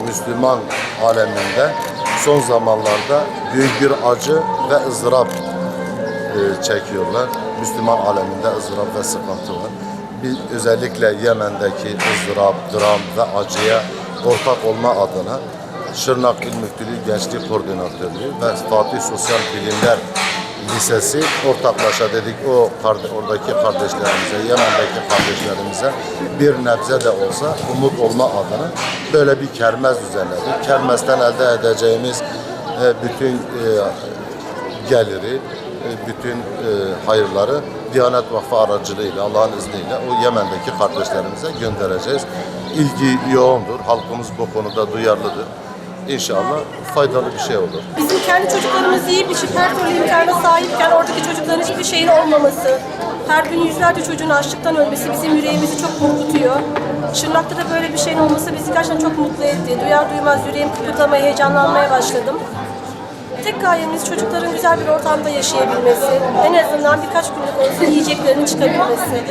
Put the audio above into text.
Müslüman aleminde son zamanlarda büyük bir acı ve ızdırap çekiyorlar. Müslüman aleminde ızdırap ve sıkıntı var. Biz özellikle Yemen'deki ızdırap, dram ve acıya ortak olma adına Şırnak İl Müftülüğü Gençlik Koordinatörlüğü ve Fatih Sosyal Bilimler Lisesi ortaklaşa dedik oradaki kardeşlerimize, Yemen'deki kardeşlerimize bir nebze de olsa umut olma adına böyle bir kermez düzenledik. Kermezden elde edeceğimiz bütün geliri, bütün hayırları Diyanet Vakfı aracılığıyla, Allah'ın izniyle o Yemen'deki kardeşlerimize göndereceğiz. İlgi yoğundur, halkımız bu konuda duyarlıdır. İnşallah faydalı bir şey olur. Bizim kendi çocuklarımız iyi bir her türlü imkana sahipken oradaki çocukların hiçbir şeyin olmaması, her gün yüzlerce çocuğun açlıktan ölmesi bizim yüreğimizi çok korkutuyor. Şırnak'ta da böyle bir şeyin olması bizi gerçekten çok mutlu etti. Duyar duymaz yüreğim kıpırdamaya, heyecanlanmaya başladım. Tek gayemiz çocukların güzel bir ortamda yaşayabilmesi, en azından birkaç günlük olsun yiyeceklerinin çıkabilmesi.